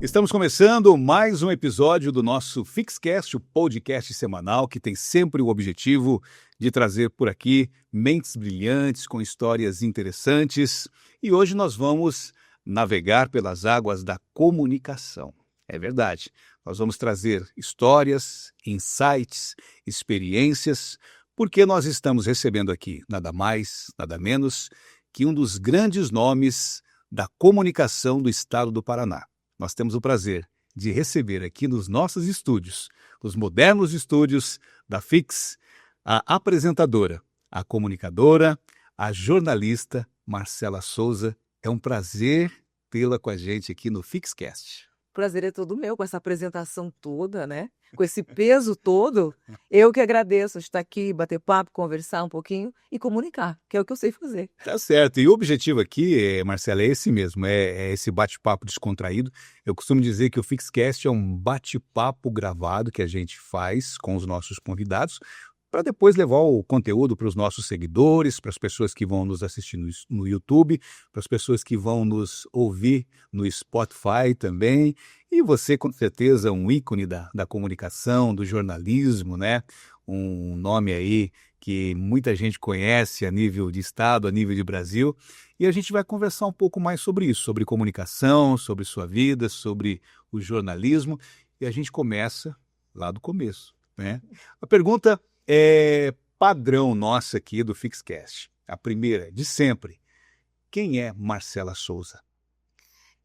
Estamos começando mais um episódio do nosso Fixcast, o podcast semanal que tem sempre o objetivo de trazer por aqui mentes brilhantes com histórias interessantes. E hoje nós vamos navegar pelas águas da comunicação. É verdade, nós vamos trazer histórias, insights, experiências, porque nós estamos recebendo aqui nada mais, nada menos que um dos grandes nomes da comunicação do estado do Paraná. Nós temos o prazer de receber aqui nos nossos estúdios, nos modernos estúdios da Fix, a apresentadora, a comunicadora, a jornalista Marcela Souza. É um prazer tê-la com a gente aqui no Fixcast. O prazer é todo meu com essa apresentação toda, né? Com esse peso todo. Eu que agradeço estar aqui, bater papo, conversar um pouquinho e comunicar, que é o que eu sei fazer. Tá certo. E o objetivo aqui, Marcela, é esse mesmo, é esse bate-papo descontraído. Eu costumo dizer que o Fixcast é um bate-papo gravado que a gente faz com os nossos convidados, para depois levar o conteúdo para os nossos seguidores, para as pessoas que vão nos assistir no YouTube, para as pessoas que vão nos ouvir no Spotify também. E você, com certeza, um ícone da comunicação, do jornalismo, né? Um nome aí que muita gente conhece a nível de estado, a nível de Brasil. E a gente vai conversar um pouco mais sobre isso, sobre comunicação, sobre sua vida, sobre o jornalismo. E a gente começa lá do começo, né? A pergunta é padrão nossa aqui do Fixcast. A primeira, de sempre. Quem é Marcela Souza?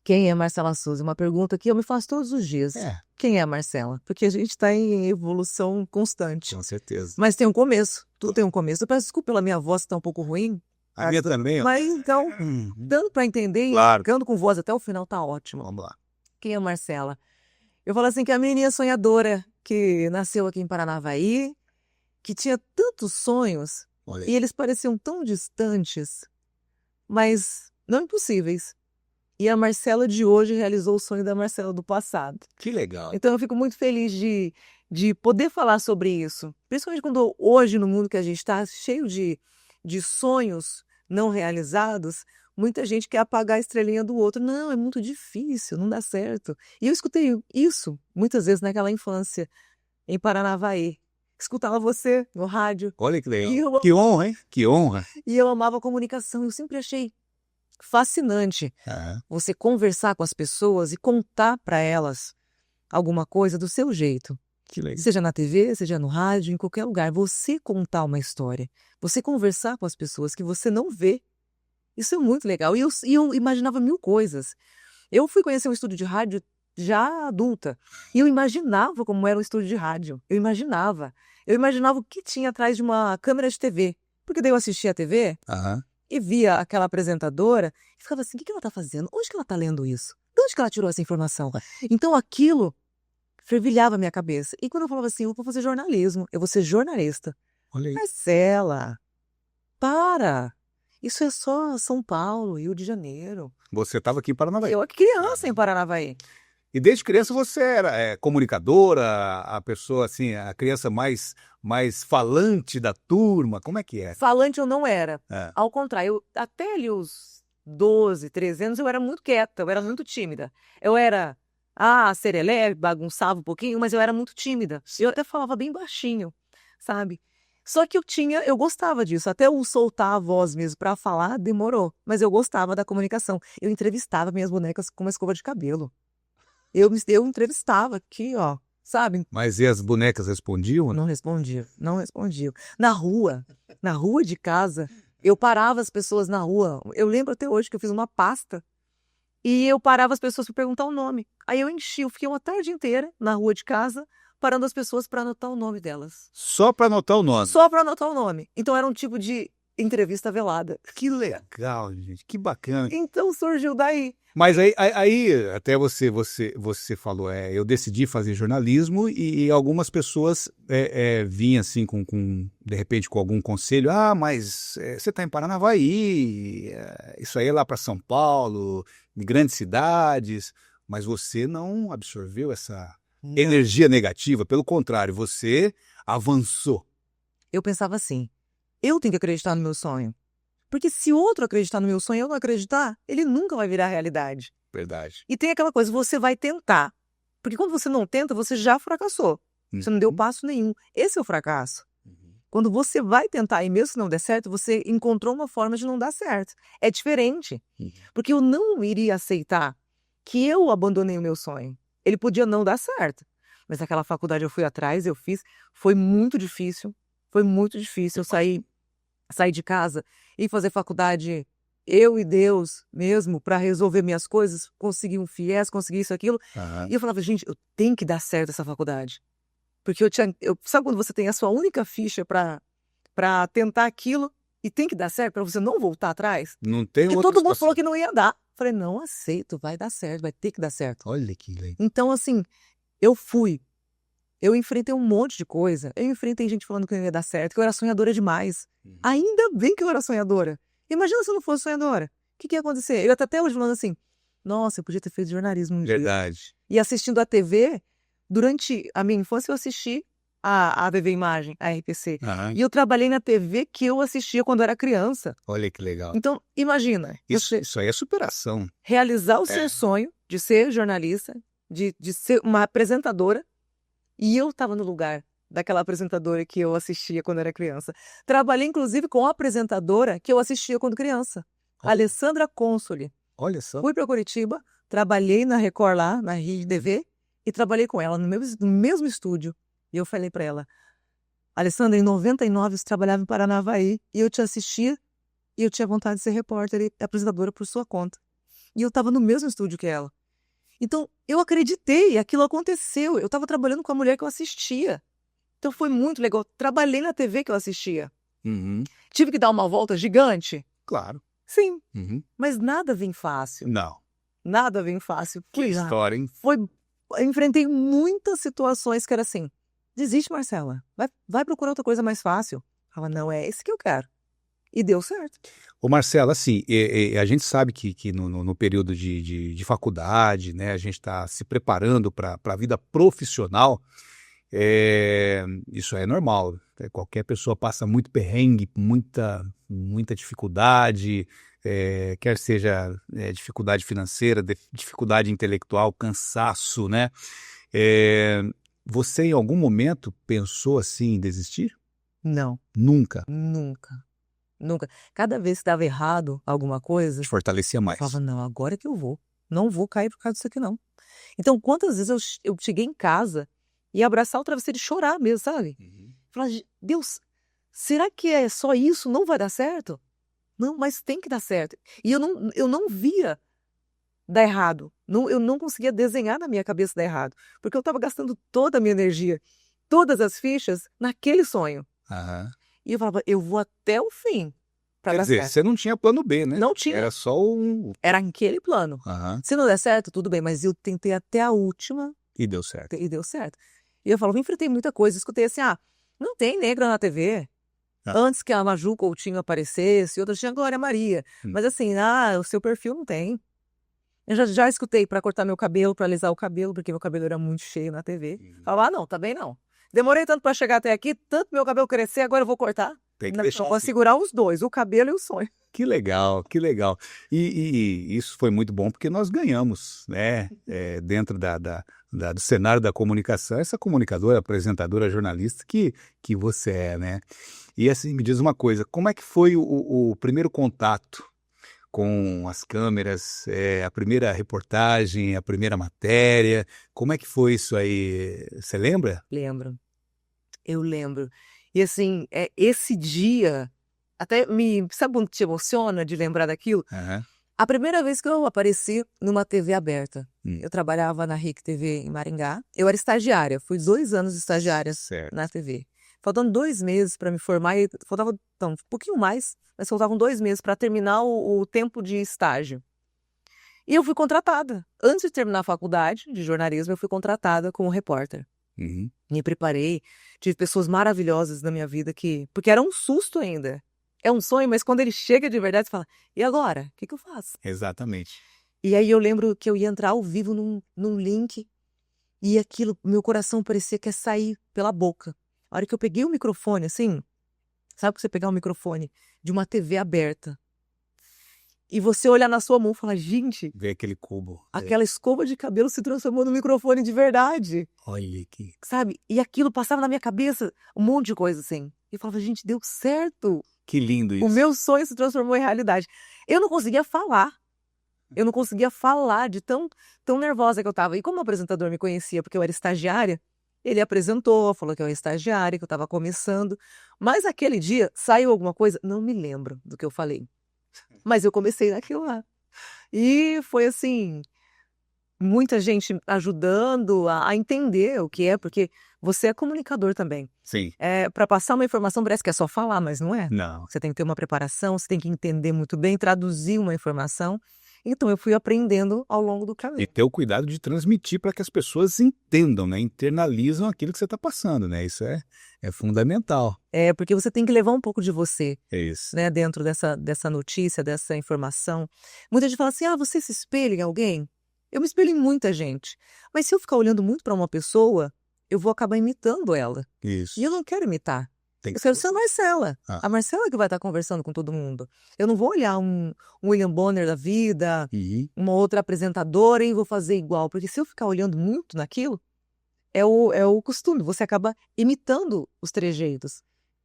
Quem é Marcela Souza? Uma pergunta que eu me faço todos os dias. Quem é a Marcela? Porque a gente está em evolução constante. Com certeza. Mas tem um começo. Tudo tem um começo. Eu peço desculpa pela minha voz que está um pouco ruim. A minha também. Mas então, dando para entender, Claro. ficando com voz até o final, tá ótimo. Vamos lá. Quem é a Marcela? Eu falo assim que é a menininha sonhadora que nasceu aqui em Paranavaí, que tinha tantos sonhos, Olha. e eles pareciam tão distantes, mas não impossíveis. E a Marcela de hoje realizou o sonho da Marcela do passado. Que legal. Então eu fico muito feliz de poder falar sobre isso. Principalmente quando hoje, no mundo que a gente está, cheio de sonhos não realizados, muita gente quer apagar a estrelinha do outro. Não, é muito difícil, não dá certo. E eu escutei isso muitas vezes naquela infância, em Paranavaí. Escutava você no rádio. Olha que legal. E eu- Que honra, hein? Que honra. E eu amava a comunicação. Eu sempre achei fascinante você conversar com as pessoas e contar para elas alguma coisa do seu jeito. Que legal. Seja na TV, seja no rádio, em qualquer lugar. Você contar uma história. Você conversar com as pessoas que você não vê. Isso é muito legal. E eu imaginava mil coisas. Eu fui conhecer um estúdio de rádio já adulta. E eu imaginava como era um estúdio de rádio. Eu imaginava. Eu imaginava o que tinha atrás de uma câmera de TV. Porque daí eu assistia a TV e via aquela apresentadora e ficava assim, o que ela está fazendo? Onde que ela está lendo isso? De onde que ela tirou essa informação? Então aquilo fervilhava a minha cabeça. E quando eu falava assim, eu vou fazer jornalismo, eu vou ser jornalista. Olha aí. Marcela, para! Isso é só São Paulo, Rio de Janeiro. Você estava aqui em Paranavaí. Eu, criança em Paranavaí. E desde criança você era comunicadora, a pessoa assim, a criança mais falante da turma. Como é que é? Falante eu não era. É. Ao contrário, até ali os 12, 13 anos eu era muito quieta, eu era muito tímida. Eu era, serelé, bagunçava um pouquinho, mas eu era muito tímida. Eu até falava bem baixinho, sabe? Só que eu gostava disso. Até eu soltar a voz mesmo para falar, demorou. Mas eu gostava da comunicação. Eu entrevistava minhas bonecas com uma escova de cabelo. Eu entrevistava aqui, ó, sabe? Mas e as bonecas respondiam? Não respondiam. Na rua de casa, eu parava as pessoas na rua. Eu lembro até hoje que eu fiz uma pasta e eu parava as pessoas para perguntar o nome. Aí eu fiquei uma tarde inteira na rua de casa, parando as pessoas para anotar o nome delas. Só para anotar o nome? Só para anotar o nome. Então era um tipo de entrevista velada. Que legal, gente, que bacana. Então surgiu daí. Mas aí até você falou, eu decidi fazer jornalismo e algumas pessoas vinham assim de repente com algum conselho, mas você está em Paranavaí, isso aí é lá para São Paulo, em grandes cidades, mas você não absorveu essa energia negativa, pelo contrário, você avançou. Eu pensava assim, eu tenho que acreditar no meu sonho. Porque se outro acreditar no meu sonho e eu não acreditar, ele nunca vai virar realidade. Verdade. E tem aquela coisa, você vai tentar. Porque quando você não tenta, você já fracassou. Você não deu passo nenhum. Esse é o fracasso. Quando você vai tentar e mesmo se não der certo, você encontrou uma forma de não dar certo. É diferente. Porque eu não iria aceitar que eu abandonei o meu sonho. Ele podia não dar certo. Mas aquela faculdade eu fui atrás, eu fiz. Foi muito difícil. Foi muito difícil. Eu saí de casa e fazer faculdade, eu e Deus mesmo, para resolver minhas coisas, conseguir um FIES, conseguir isso, aquilo. Aham. E eu falava, gente, eu tenho que dar certo essa faculdade. Porque sabe quando você tem a sua única ficha para tentar aquilo e tem que dar certo para você não voltar atrás? Não tem Porque outra todo mundo situação. falou que não ia dar. Falei, não aceito, vai dar certo, vai ter que dar certo. Olha que legal. Então, assim, eu fui. Eu enfrentei um monte de coisa. Eu enfrentei gente falando que não ia dar certo, que eu era sonhadora demais. Ainda bem que eu era sonhadora. Imagina se eu não fosse sonhadora. O que ia acontecer? Eu até hoje falando assim, nossa, eu podia ter feito jornalismo um dia. Verdade. E assistindo a TV, durante a minha infância eu assisti a TV Imagem, a RPC. Aham. E eu trabalhei na TV que eu assistia quando era criança. Olha que legal. Então, imagina, você Isso aí é superação. realizar o seu sonho de ser jornalista, de ser uma apresentadora, e eu estava no lugar daquela apresentadora que eu assistia quando era criança. Trabalhei, inclusive, com a apresentadora que eu assistia quando criança, Olha. Alessandra Consoli. Olha só. Fui para Curitiba, trabalhei na Record lá, na Rede TV, e trabalhei com ela no mesmo estúdio. E eu falei para ela, Alessandra, em 99 você trabalhava em Paranavaí, e eu te assistia, e eu tinha vontade de ser repórter e apresentadora por sua conta. E eu estava no mesmo estúdio que ela. Então, eu acreditei, aquilo aconteceu. Eu estava trabalhando com a mulher que eu assistia. Então, foi muito legal. Trabalhei na TV que eu assistia. Uhum. Tive que dar uma volta gigante? Claro. Sim, Uhum. mas nada vem fácil. Não. Nada vem fácil. Que história, hein? Eu enfrentei muitas situações que era assim, desiste, Marcela. Vai procurar outra coisa mais fácil. Fala, não, é esse que eu quero. E deu certo. Ô Marcelo, assim, a gente sabe que no período de faculdade, né, a gente está se preparando para a vida profissional, isso é normal. Qualquer pessoa passa muito perrengue, muita dificuldade, quer seja dificuldade financeira, dificuldade intelectual, cansaço, né? Você em algum momento pensou assim em desistir? Não, Nunca. nunca. Nunca. Cada vez que dava errado alguma coisa, Te fortalecia eu mais. falava, não, agora é que eu vou. Não vou cair por causa disso aqui, não. Então, quantas vezes eu cheguei em casa e abraçar o travesseiro e chorar mesmo, sabe? Falar, Deus, será que é só isso? Não vai dar certo? Não, mas tem que dar certo. E eu não via dar errado. Eu não conseguia desenhar na minha cabeça dar errado. Porque eu estava gastando toda a minha energia, todas as fichas naquele sonho. Aham. E eu falava, eu vou até o fim para Quer dar dizer, certo. você não tinha plano B, né? Não tinha. Era só um... Era aquele plano. Aham. Se não der certo, tudo bem, mas eu tentei até a última E deu certo. e deu certo. E eu falava, enfrentei muita coisa. Escutei assim, não tem negra na TV. Ah. Antes que a Maju Coutinho aparecesse, outras tinha a Glória Maria. Mas assim, o seu perfil não tem. Eu já escutei para cortar meu cabelo, para alisar o cabelo, porque meu cabelo era muito cheio na TV. Falava, não, tá bem não. Demorei tanto para chegar até aqui, tanto meu cabelo crescer, agora eu vou cortar. Tem que Não, deixar vou assim. segurar os dois, o cabelo e o sonho. Que legal, que legal. E isso foi muito bom porque nós ganhamos, né? Dentro do cenário da comunicação, essa comunicadora, apresentadora, jornalista que você é, né? E assim, me diz uma coisa, como é que foi o primeiro contato com as câmeras, a primeira reportagem, a primeira matéria? Como é que foi isso aí? Você lembra? Lembro. Eu lembro. E assim, esse dia, até sabe quando te emociona de lembrar daquilo? Aham. A primeira vez que eu apareci numa TV aberta. Hum. Eu trabalhava na RIC TV em Maringá. Eu era estagiária, fui 2 anos estagiária Certo. na TV. Faltando 2 meses para me formar, faltava um pouquinho mais, mas faltavam 2 meses para terminar o tempo de estágio. E eu fui contratada. Antes de terminar a faculdade de jornalismo, eu fui contratada como repórter. Uhum. Me preparei, tive pessoas maravilhosas na minha vida porque era um susto ainda. É um sonho, mas quando ele chega de verdade, você fala, e agora? O que eu faço? Exatamente. E aí eu lembro que eu ia entrar ao vivo num link e aquilo, meu coração parecia que ia sair pela boca. A hora que eu peguei o microfone, assim, sabe que você pegar um microfone de uma TV aberta E você olhar na sua mão e falar, gente, Ver aquele cubo. aquela escova de cabelo se transformou no microfone de verdade, Olha que... sabe? E aquilo passava na minha cabeça, um monte de coisa assim. E eu falava, gente, deu certo. Que lindo O isso. meu sonho se transformou em realidade. Eu não conseguia falar. Eu não conseguia falar de tão nervosa que eu tava. E como o apresentador me conhecia, porque eu era estagiária, ele apresentou, falou que eu era estagiária, que eu tava começando. Mas aquele dia, saiu alguma coisa? Não me lembro do que eu falei. Mas eu comecei naquilo lá. E foi assim, muita gente ajudando a entender o que é, porque você é comunicador também. Sim. Para passar uma informação parece que é só falar, mas não é. Não. Você tem que ter uma preparação, você tem que entender muito bem, traduzir uma informação. Então eu fui aprendendo ao longo do E caminho. ter o cuidado de transmitir para que as pessoas entendam, né? Internalizam aquilo que você está passando, né? Isso é fundamental. Porque você tem que levar um pouco de você, É isso. né, dentro dessa notícia, dessa informação. Muita gente fala assim, você se espelha em alguém? Eu me espelho em muita gente. Mas se eu ficar olhando muito para uma pessoa, eu vou acabar imitando ela. Isso. E eu não quero imitar. Tem Eu quero ser a Marcela. Ah. A Marcela que vai estar conversando com todo mundo. Eu não vou olhar um William Bonner da vida, uma outra apresentadora e vou fazer igual. Porque se eu ficar olhando muito naquilo, é o costume. Você acaba imitando os trejeitos.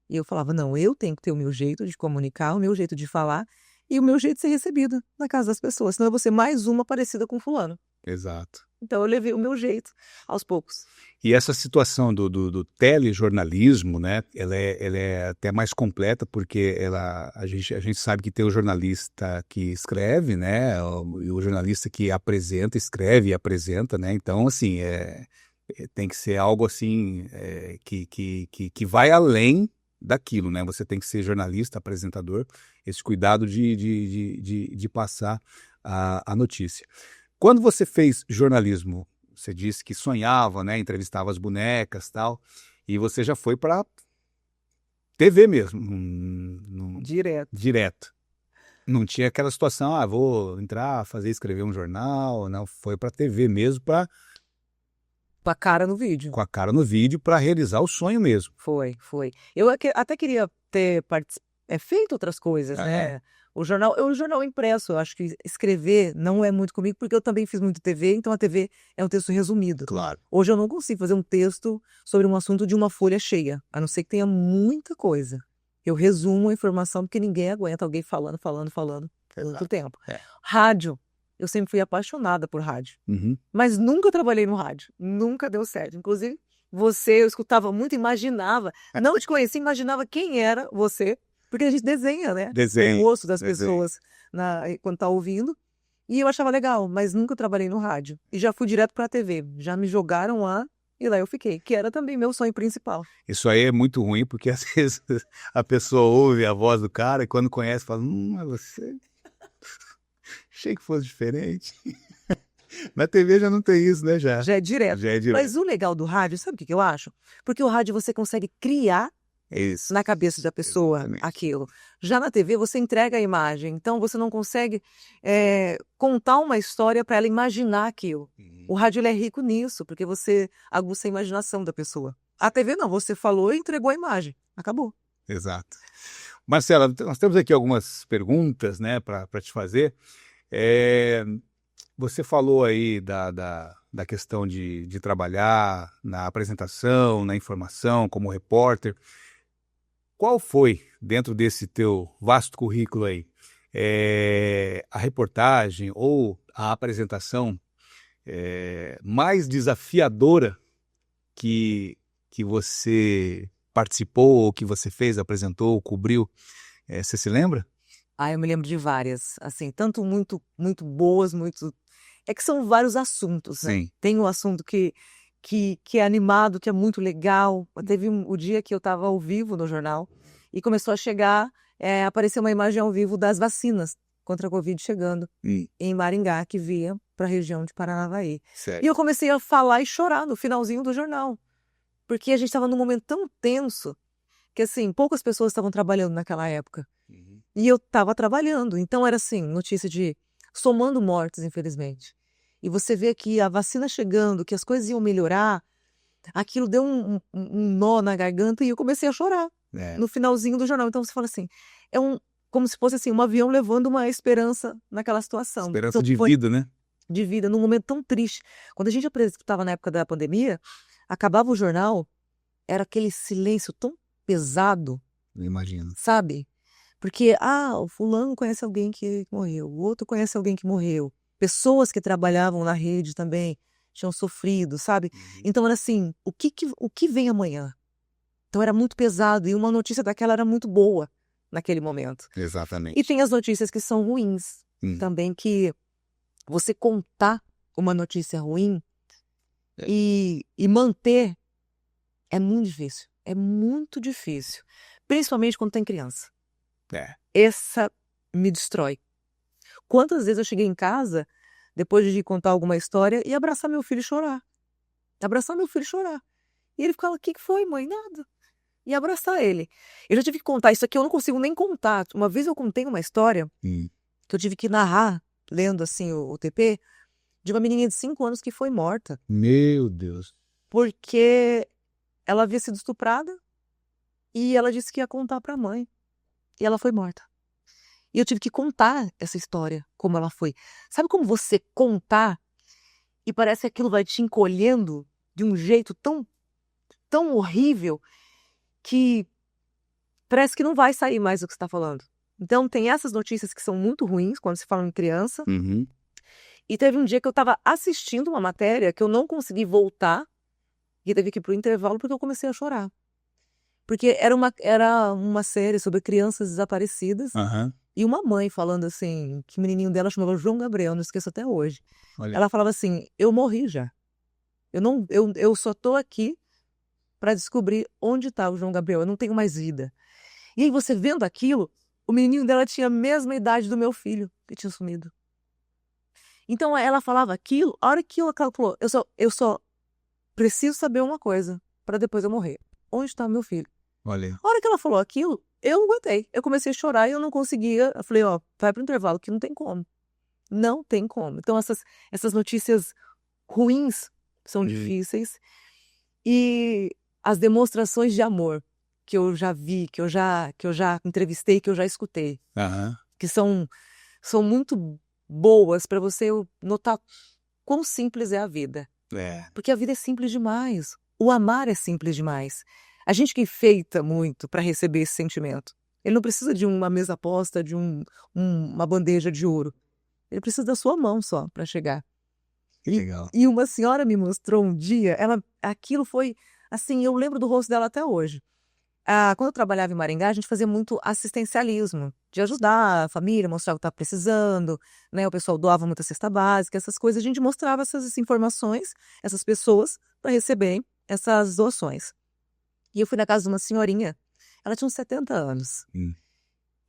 E eu falava, não, eu tenho que ter o meu jeito de comunicar, o meu jeito de falar e o meu jeito de ser recebida na casa das pessoas. Senão eu vou ser mais uma parecida com fulano. Exato. Então eu levei o meu jeito aos poucos. E essa situação do telejornalismo, né, ela é até mais completa, porque a gente sabe que tem o jornalista que escreve, né, e o jornalista que apresenta, escreve e apresenta, né, então, assim, tem que ser algo assim que vai além daquilo, né, você tem que ser jornalista, apresentador, esse cuidado de passar a notícia. Quando você fez jornalismo, você disse que sonhava, né? Entrevistava as bonecas e tal. E você já foi para TV mesmo. Direto. Não tinha aquela situação, vou entrar, escrever um jornal. Não, foi para TV mesmo, Com a cara no vídeo. Com a cara no vídeo, para realizar o sonho mesmo. Foi. Eu até queria ter feito outras coisas, né? O jornal impresso, eu acho que escrever não é muito comigo, porque eu também fiz muito TV, então a TV é um texto resumido. Claro. Hoje eu não consigo fazer um texto sobre um assunto de uma folha cheia, a não ser que tenha muita coisa. Eu resumo a informação, porque ninguém aguenta alguém falando muito tempo. Rádio, eu sempre fui apaixonada por rádio, mas nunca trabalhei no rádio, nunca deu certo. Inclusive, eu escutava muito, imaginava, não te conhecia, imaginava quem era você, porque a gente desenha, né? O rosto das pessoas quando tá ouvindo. E eu achava legal, mas nunca trabalhei no rádio. E já fui direto pra TV. Já me jogaram lá e lá eu fiquei, que era também meu sonho principal. Isso aí é muito ruim, porque às vezes a pessoa ouve a voz do cara e quando conhece fala, é você? Achei que fosse diferente. Na TV já não tem isso, né? Já é direto. Mas o legal do rádio, sabe o que eu acho? Porque o rádio você consegue criar na cabeça da pessoa. Exatamente. Aquilo. Já na TV você entrega a imagem, então você não consegue contar uma história para ela imaginar aquilo. O rádio ele é rico nisso, porque você aguça a imaginação da pessoa. A TV não, você falou e entregou a imagem. Acabou. Exato. Marcela, nós temos aqui algumas perguntas, né, para te fazer. Você falou aí da questão de trabalhar na apresentação, na informação, como repórter. Qual foi, dentro desse teu vasto currículo aí, a reportagem ou a apresentação mais desafiadora que você participou, ou que você fez, apresentou, cobriu? Você se lembra? Eu me lembro de várias, assim, tanto muito, muito boas, É que são vários assuntos, né? Sim. Tem um assunto que é animado, que é muito legal. Teve o dia que eu estava ao vivo no jornal e começou a chegar, apareceu uma imagem ao vivo das vacinas contra a Covid chegando em Maringá, que via para a região de Paranavaí. Sério? E eu comecei a falar e chorar no finalzinho do jornal, porque a gente estava num momento tão tenso que, assim, poucas pessoas estavam trabalhando naquela época. E eu estava trabalhando, então era assim, notícia de somando mortes, infelizmente. E você vê que a vacina chegando, que as coisas iam melhorar, aquilo deu um nó na garganta e eu comecei a chorar no finalzinho do jornal. Então você fala assim, como se fosse assim, um avião levando uma esperança naquela situação. Esperança Então, de foi vida, né? de vida, num momento tão triste. Quando a gente estava na época da pandemia, acabava o jornal, era aquele silêncio tão pesado, Eu imagino. sabe? Porque, o fulano conhece alguém que morreu, o outro conhece alguém que morreu. Pessoas que trabalhavam na rede também tinham sofrido, sabe? Então era assim, o que vem amanhã? Então era muito pesado e uma notícia daquela era muito boa naquele momento. E Exatamente. tem as notícias que são ruins também, que você contar uma notícia ruim e manter é muito difícil. É muito difícil. Principalmente quando tem criança. É. Essa me destrói. Quantas vezes eu cheguei em casa, depois de contar alguma história, e abraçar meu filho e chorar. Abraçar meu filho e chorar. E ele ficava, o que foi, mãe? Nada. E abraçar ele. Eu já tive que contar isso aqui, eu não consigo nem contar. Uma vez eu contei uma história que eu tive que narrar, lendo assim o TP, de uma menininha de 5 anos que foi morta. Meu Deus. Porque ela havia sido estuprada e ela disse que ia contar para a mãe. E ela foi morta. E eu tive que contar essa história, como ela foi. Sabe como você contar e parece que aquilo vai te encolhendo de um jeito tão, tão horrível que parece que não vai sair mais o que você está falando. Então tem essas notícias que são muito ruins quando se fala em criança. E teve um dia que eu estava assistindo uma matéria que eu não consegui voltar e teve que ir para o intervalo porque eu comecei a chorar. Porque era uma série sobre crianças desaparecidas. E uma mãe falando assim, que o menininho dela chamava João Gabriel, não esqueço até hoje. Olha. Ela falava assim, eu morri já. Eu só tô aqui para descobrir onde está o João Gabriel, eu não tenho mais vida. E aí você vendo aquilo, o menininho dela tinha a mesma idade do meu filho, que tinha sumido. Então ela falava aquilo, a hora que ela falou, eu só preciso saber uma coisa, para depois eu morrer. Onde está meu filho? Olha. A hora que ela falou aquilo, eu não aguentei. Eu comecei a chorar e eu não conseguia. Eu falei, vai pro intervalo, que não tem como. Não tem como. Então, essas notícias ruins são difíceis. E as demonstrações de amor que eu já vi, que eu já entrevistei, que eu já escutei, que são muito boas para você notar quão simples é a vida. Porque a vida é simples demais. O amar é simples demais. A gente que enfeita muito para receber esse sentimento. Ele não precisa de uma mesa posta, de uma bandeja de ouro. Ele precisa da sua mão só para chegar. Que legal. E uma senhora me mostrou um dia, aquilo foi, assim, eu lembro do rosto dela até hoje. Quando eu trabalhava em Maringá, a gente fazia muito assistencialismo, de ajudar a família, mostrar o que estava precisando, né? O pessoal doava muita cesta básica, essas coisas. A gente mostrava essas informações, essas pessoas, para receberem essas doações. E eu fui na casa de uma senhorinha, ela tinha uns 70 anos.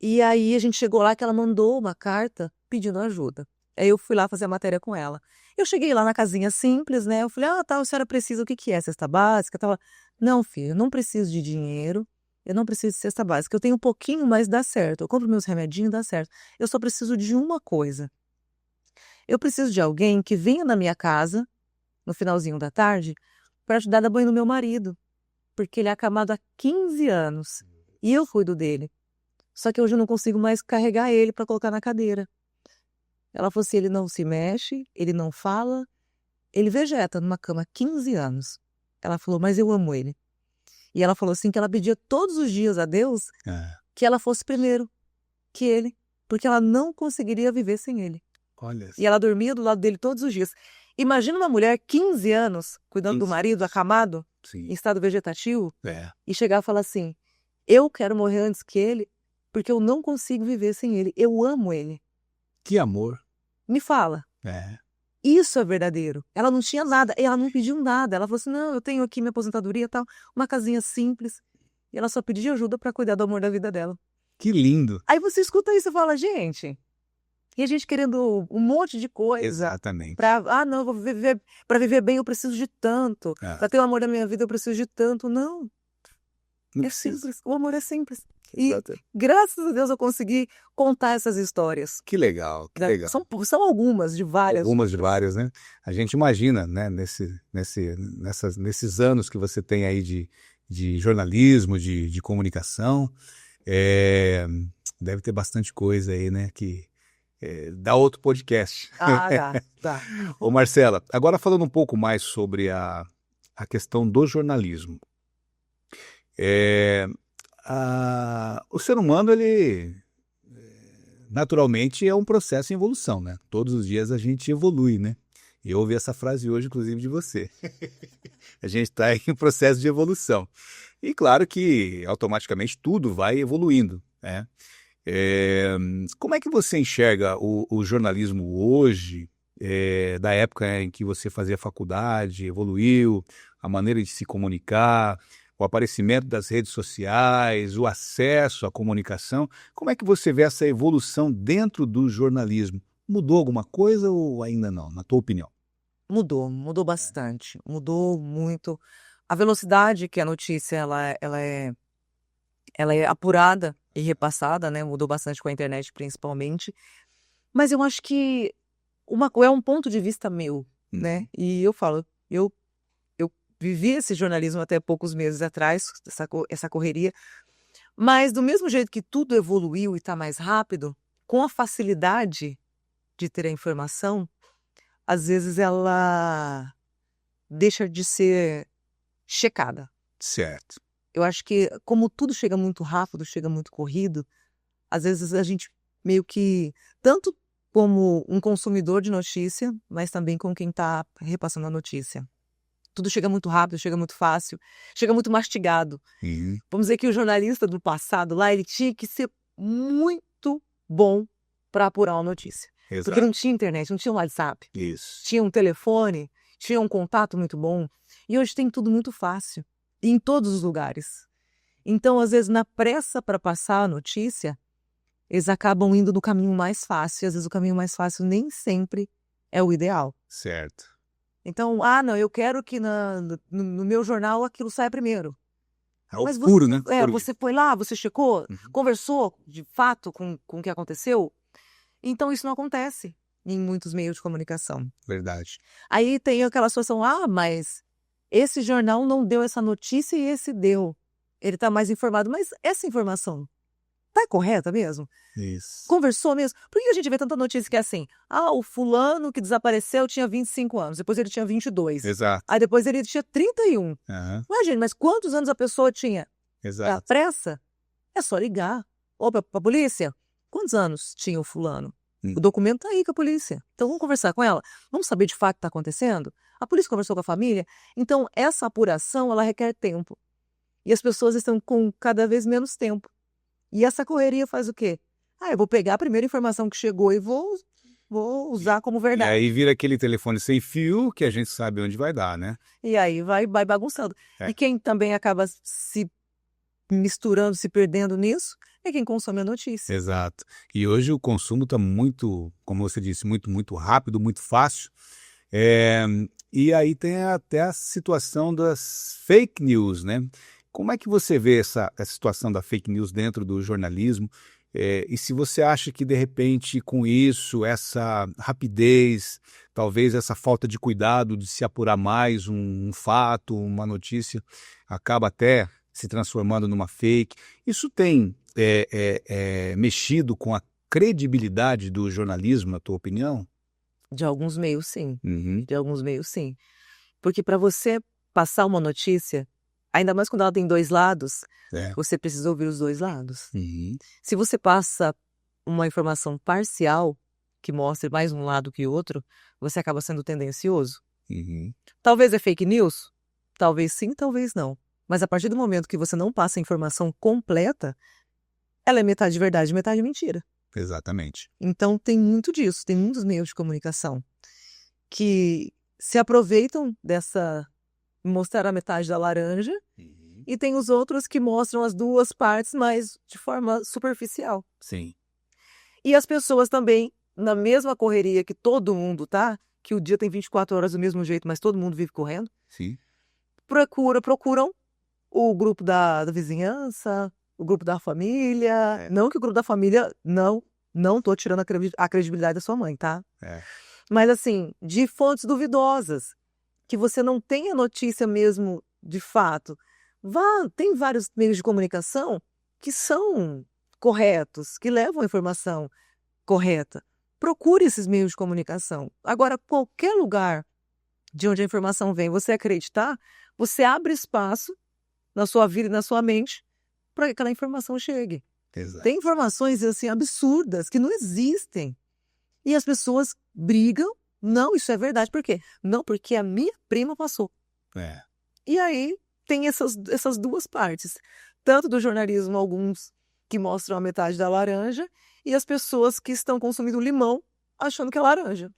E aí a gente chegou lá que ela mandou uma carta pedindo ajuda. Aí eu fui lá fazer a matéria com ela. Eu cheguei lá na casinha simples, né? Eu falei, a senhora precisa, o que é cesta básica? Tava, não, filho, eu não preciso de dinheiro, eu não preciso de cesta básica. Eu tenho um pouquinho, mas dá certo. Eu compro meus remedinhos, dá certo. Eu só preciso de uma coisa. Eu preciso de alguém que venha na minha casa, no finalzinho da tarde, para ajudar a dar banho no meu marido. Porque ele é acamado há 15 anos. E eu cuido dele. Só que hoje eu não consigo mais carregar ele para colocar na cadeira. Ela falou assim, ele não se mexe, ele não fala, ele vegeta numa cama há 15 anos. Ela falou, mas eu amo ele. E ela falou assim que ela pedia todos os dias a Deus que ela fosse primeiro que ele, porque ela não conseguiria viver sem ele. Olha. E ela dormia do lado dele todos os dias. Imagina uma mulher 15 anos cuidando do marido acamado, em estado vegetativo, e chegar a falar assim, eu quero morrer antes que ele, porque eu não consigo viver sem ele. Eu amo ele. Que amor. Me fala. Isso é verdadeiro. Ela não tinha nada, ela não pediu nada. Ela falou assim, não, eu tenho aqui minha aposentadoria e tal, uma casinha simples. E ela só pedia ajuda para cuidar do amor da vida dela. Que lindo. Aí você escuta isso e fala, gente, e a gente querendo um monte de coisa. Exatamente. Não, eu vou viver, para viver bem eu preciso de tanto. Para ter o amor da minha vida eu preciso de tanto. Não. É simples. O amor é simples. E graças a Deus eu consegui contar essas histórias. Que legal, que legal. São algumas de várias. Algumas de várias, né? A gente imagina, né, nesses anos que você tem aí de jornalismo, de comunicação, Deve ter bastante coisa aí, né, que dá outro podcast. Dá. Ô Marcela, agora falando um pouco mais sobre a questão do jornalismo. Eh, o ser humano, ele naturalmente é um processo em evolução, né? Todos os dias a gente evolui, né? E eu ouvi essa frase hoje, inclusive, de você. A gente está em processo de evolução. E claro que automaticamente tudo vai evoluindo, né? Como é que você enxerga o jornalismo hoje, da época em que você fazia faculdade, evoluiu, a maneira de se comunicar, o aparecimento das redes sociais, o acesso à comunicação? Como é que você vê essa evolução dentro do jornalismo? Mudou alguma coisa ou ainda não, na tua opinião? Mudou bastante, mudou muito. A velocidade que a notícia ela é apurada e repassada, né, mudou bastante com a internet principalmente, mas eu acho que é um ponto de vista meu, né, e eu falo, eu vivi esse jornalismo até poucos meses atrás, essa correria, mas do mesmo jeito que tudo evoluiu e está mais rápido, com a facilidade de ter a informação, às vezes ela deixa de ser checada. Certo. Eu acho que como tudo chega muito rápido, chega muito corrido, às vezes a gente meio que, tanto como um consumidor de notícia, mas também com quem está repassando a notícia. Tudo chega muito rápido, chega muito fácil, chega muito mastigado. Uhum. Vamos dizer que o jornalista do passado lá, ele tinha que ser muito bom para apurar uma notícia. Exato. Porque não tinha internet, não tinha um WhatsApp. Isso. Tinha um telefone, tinha um contato muito bom. E hoje tem tudo muito fácil, e em todos os lugares. Então, às vezes, na pressa para passar a notícia, eles acabam indo no caminho mais fácil. E às vezes o caminho mais fácil nem sempre é o ideal. Certo. Então, não, eu quero que no meu jornal aquilo saia primeiro. É o Mas furo, né? você foi lá, você checou, conversou de fato com o que aconteceu? Então isso não acontece em muitos meios de comunicação. Verdade. Aí tem aquela situação, mas esse jornal não deu essa notícia e esse deu. Ele está mais informado, mas essa informação está correta mesmo? Isso. Conversou mesmo? Por que a gente vê tanta notícia que é assim, o fulano que desapareceu tinha 25 anos, depois ele tinha 22. Exato. Aí depois ele tinha 31. Aham. Ué, gente, mas quantos anos a pessoa tinha? A Exato. pressa? É só ligar. Ou para a polícia. Quantos anos tinha o fulano? Hum. O documento tá aí com a polícia. Então vamos conversar com ela. Vamos saber de fato o que está acontecendo? A polícia conversou com a família? Então essa apuração, ela requer tempo. E as pessoas estão com cada vez menos tempo. E essa correria faz o quê? Eu vou pegar a primeira informação que chegou e vou usar como E verdade. aí vira aquele telefone sem fio que a gente sabe onde vai dar, né? E aí vai bagunçando. É. E quem também acaba se misturando, se perdendo nisso, é quem consome a notícia. Exato. E hoje o consumo está muito, como você disse, muito rápido, muito fácil. E aí tem até a situação das fake news, né? Como é que você vê essa situação da fake news dentro do jornalismo? E se você acha que, de repente, com isso, essa rapidez, talvez essa falta de cuidado de se apurar mais um fato, uma notícia, acaba até se transformando numa fake. Isso tem mexido com a credibilidade do jornalismo, na tua opinião? De alguns meios, sim. Uhum. De alguns meios, sim. Porque para você passar uma notícia, ainda mais quando ela tem dois lados, você precisa ouvir os dois lados. Uhum. Se você passa uma informação parcial, que mostre mais um lado que o outro, você acaba sendo tendencioso. Uhum. Talvez é fake news? Talvez sim, talvez não. Mas a partir do momento que você não passa a informação completa, ela é metade verdade, metade mentira. Exatamente. Então tem muito disso, tem muitos meios de comunicação que se aproveitam dessa mostrar a metade da laranja, e tem os outros que mostram as duas partes, mas de forma superficial. Sim. E as pessoas também, na mesma correria que todo mundo tá, que o dia tem 24 horas do mesmo jeito, mas todo mundo vive correndo, Sim. procuram o grupo da vizinhança, o grupo da família. Não que o grupo da família, não tô tirando a credibilidade da sua mãe, tá? Mas assim, de fontes duvidosas, que você não tenha notícia mesmo de fato. Tem vários meios de comunicação que são corretos, que levam a informação correta. Procure esses meios de comunicação. Agora, qualquer lugar de onde a informação vem, você acreditar, você abre espaço na sua vida e na sua mente para que aquela informação chegue. Exato. Tem informações assim absurdas que não existem. E as pessoas brigam. Não, isso é verdade. Por quê? Não, porque a minha prima passou. É. E aí tem essas duas partes. Tanto do jornalismo, alguns que mostram a metade da laranja, e as pessoas que estão consumindo limão achando que é laranja.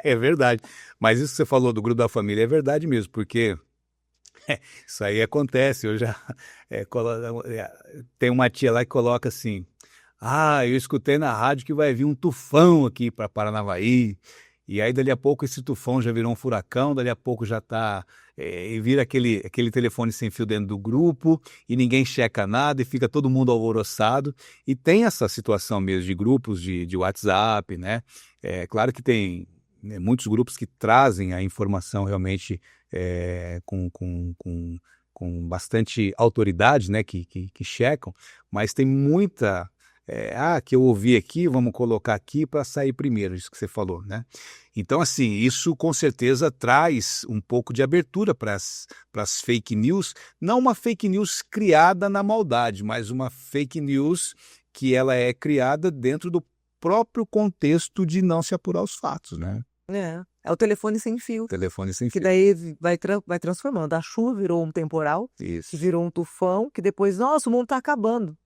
É verdade. Mas isso que você falou do grupo da família é verdade mesmo, porque isso aí acontece. Eu já tem uma tia lá que coloca assim: ah, eu escutei na rádio que vai vir um tufão aqui para Paranavaí. E aí, dali a pouco, esse tufão já virou um furacão, dali a pouco já está... e vira aquele telefone sem fio dentro do grupo, e ninguém checa nada, e fica todo mundo alvoroçado. E tem essa situação mesmo de grupos de WhatsApp, né? É claro que tem muitos grupos que trazem a informação realmente com bastante autoridade, né? Que checam, mas tem muita... que eu ouvi aqui, vamos colocar aqui para sair primeiro, isso que você falou, né? Então, assim, isso com certeza traz um pouco de abertura para as fake news, não uma fake news criada na maldade, mas uma fake news que ela é criada dentro do próprio contexto de não se apurar os fatos, né? É o telefone sem fio. Telefone sem Que fio. daí vai transformando. A chuva virou um temporal, Isso. que virou um tufão, que depois, nossa, o mundo está acabando.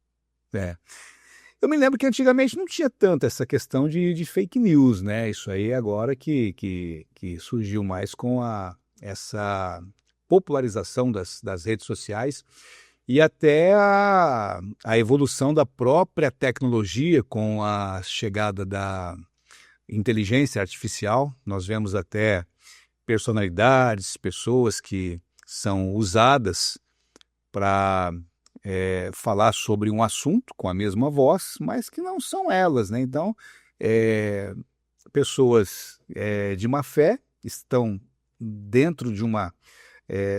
Eu me lembro que antigamente não tinha tanto essa questão de fake news, né? Isso aí agora que surgiu mais com essa popularização das redes sociais e até a evolução da própria tecnologia com a chegada da inteligência artificial. Nós vemos até personalidades, pessoas que são usadas para falar sobre um assunto com a mesma voz, mas que não são elas, né? Então, pessoas de má fé estão dentro de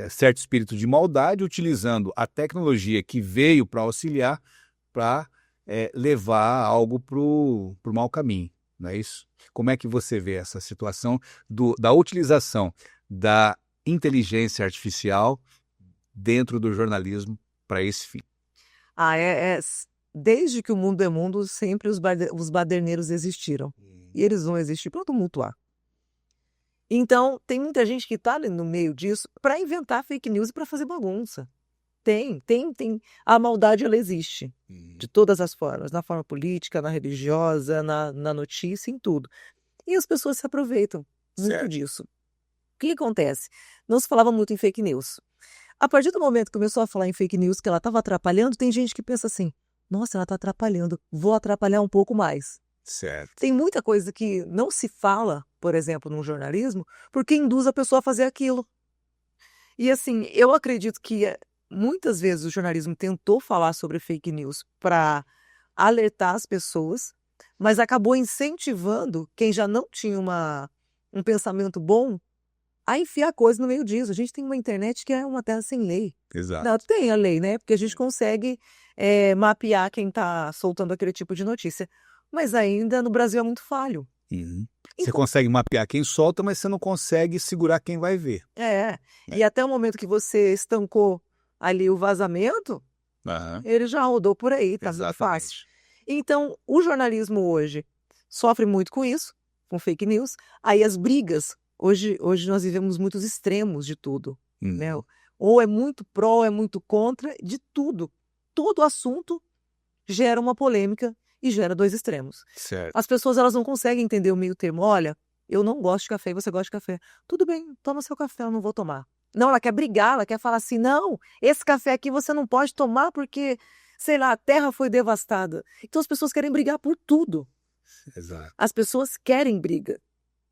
certo espírito de maldade, utilizando a tecnologia que veio para auxiliar, para levar algo para o mau caminho, não é isso? Como é que você vê essa situação da utilização da inteligência artificial dentro do jornalismo para esse fim? Desde que o mundo é mundo, sempre os baderneiros existiram. E eles vão existir para tumultuar. Então, tem muita gente que está no meio disso para inventar fake news e para fazer bagunça. Tem. A maldade, ela existe. De todas as formas. Na forma política, na religiosa, na notícia, em tudo. E as pessoas se aproveitam muito disso. O que acontece? Não se falava muito em fake news. A partir do momento que começou a falar em fake news, que ela estava atrapalhando, tem gente que pensa assim, nossa, ela está atrapalhando, vou atrapalhar um pouco mais. Certo. Tem muita coisa que não se fala, por exemplo, no jornalismo, porque induz a pessoa a fazer aquilo. E assim, eu acredito que muitas vezes o jornalismo tentou falar sobre fake news para alertar as pessoas, mas acabou incentivando quem já não tinha um pensamento bom a enfiar coisa no meio disso. A gente tem uma internet que é uma terra sem lei. Exato. Não, tem a lei, né? Porque a gente consegue mapear quem está soltando aquele tipo de notícia. Mas ainda no Brasil é muito falho. Uhum. Você Então, consegue mapear quem solta, mas você não consegue segurar quem vai ver. E até o momento que você estancou ali o vazamento, ele já rodou por aí, tá muito fácil. Então, o jornalismo hoje sofre muito com isso, com fake news. Aí as brigas, hoje nós vivemos muitos extremos de tudo, né? Ou é muito pró, ou é muito contra, de tudo. Todo assunto gera uma polêmica e gera dois extremos. Certo. As pessoas, elas não conseguem entender o meio termo. Olha, eu não gosto de café e você gosta de café. Tudo bem, toma seu café, eu não vou tomar. Não, ela quer brigar, ela quer falar assim, não, esse café aqui você não pode tomar porque, sei lá, a terra foi devastada. Então as pessoas querem brigar por tudo. Exato. As pessoas querem briga.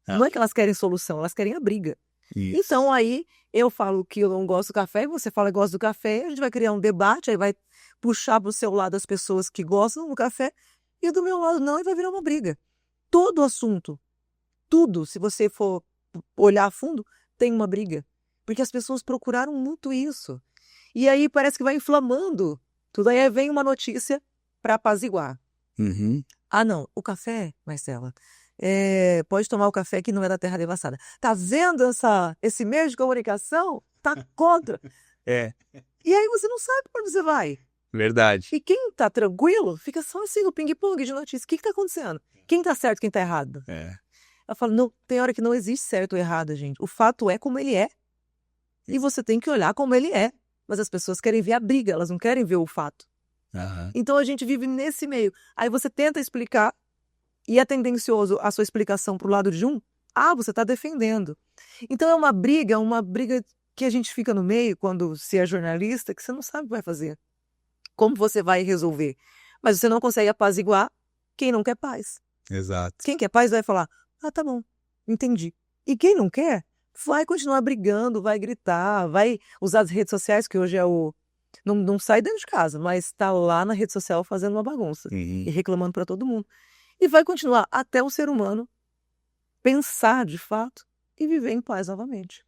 Não é que elas querem solução, elas querem a briga. Isso. Então aí eu falo que eu não gosto do café, você fala que gosta do café, a gente vai criar um debate, aí vai puxar para o seu lado as pessoas que gostam do café e do meu lado não, e vai virar uma briga. Todo assunto, tudo, se você for olhar a fundo, tem uma briga. Porque as pessoas procuraram muito isso. E aí parece que vai inflamando. Tudo aí vem uma notícia, para apaziguar. Uhum. Ah, não, o café, Marcela, pode tomar o café que não é da terra devassada. Tá vendo esse meio de comunicação? Tá contra. É, E aí você não sabe para onde você vai. verdade. E quem tá tranquilo, fica só assim no ping-pong de notícias. O que tá acontecendo? Quem tá certo, quem tá errado? É, Eu falo, não, tem hora que não existe certo ou errado, gente. O fato é como ele é. E você tem que olhar como ele é. Mas as pessoas querem ver a briga, elas não querem ver o fato. aham. Então a gente vive nesse meio. Aí você tenta explicar e é tendencioso a sua explicação pro lado de um. Ah, você tá defendendo. Então é uma briga que a gente fica no meio quando se é jornalista, que você não sabe o que vai fazer. Como você vai resolver. Mas você não consegue apaziguar quem não quer paz. Exato. Quem quer paz vai falar, ah, tá bom, entendi. E quem não quer, vai continuar brigando, vai gritar, vai usar as redes sociais, que hoje é o... Não sai dentro de casa, mas tá lá na rede social fazendo uma bagunça. Uhum. E reclamando para todo mundo. E vai continuar até o ser humano pensar de fato e viver em paz novamente.